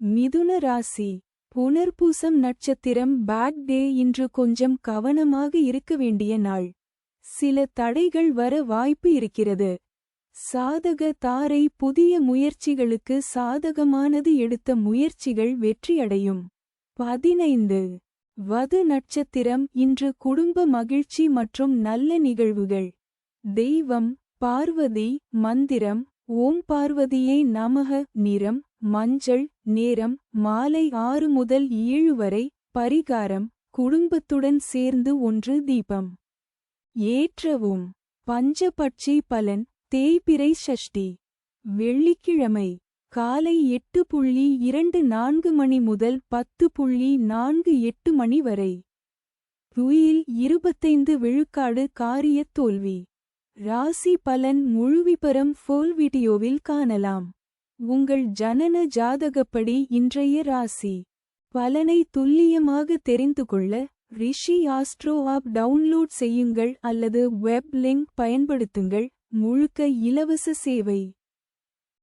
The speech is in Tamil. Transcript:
மிதுன ராசி. புனர்பூசம் நட்சத்திரம் பேட் டே. இன்று கொஞ்சம் கவனமாக இருக்க வேண்டிய நாள். சில தடைகள் வர வாய்ப்பு இருக்கிறது. சாதக தாரை. புதிய முயற்சிகளுக்கு சாதகமானது. எடுத்த முயற்சிகள் வெற்றியடையும். 15 வது நட்சத்திரம். இன்று குடும்ப மகிழ்ச்சி மற்றும் நல்ல நிகழ்வுகள். தெய்வம் பார்வதி. மந்திரம் ஓம் பார்வதியே நமக. நிறம் மஞ்சள். நேரம் மாலை 6 முதல் 7 வரை. பரிகாரம் குடும்பத்துடன் சேர்ந்து ஒன்று தீபம் ஏற்றவும். பஞ்சபட்சி பலன் தேய்பிறை சஷ்டி. வெள்ளிக்கிழமை காலை 8:24 மணி முதல் 10:48 மணி வரை. துயில் 25 விழுக்காடு காரிய தோல்வி. ராசி பலன் முழுவிபரம் ஃபுல் வீடியோவில் காணலாம். உங்கள் ஜனன ஜாதகப்படி இன்றைய ராசி பலனை துல்லியமாக தெரிந்துகொள்ள ரிஷி ஆஸ்ட்ரோ ஆப் டவுன்லோட் செய்யுங்கள் அல்லது வெப் லிங்க் பயன்படுத்துங்கள். முழுக்க இலவச சேவை.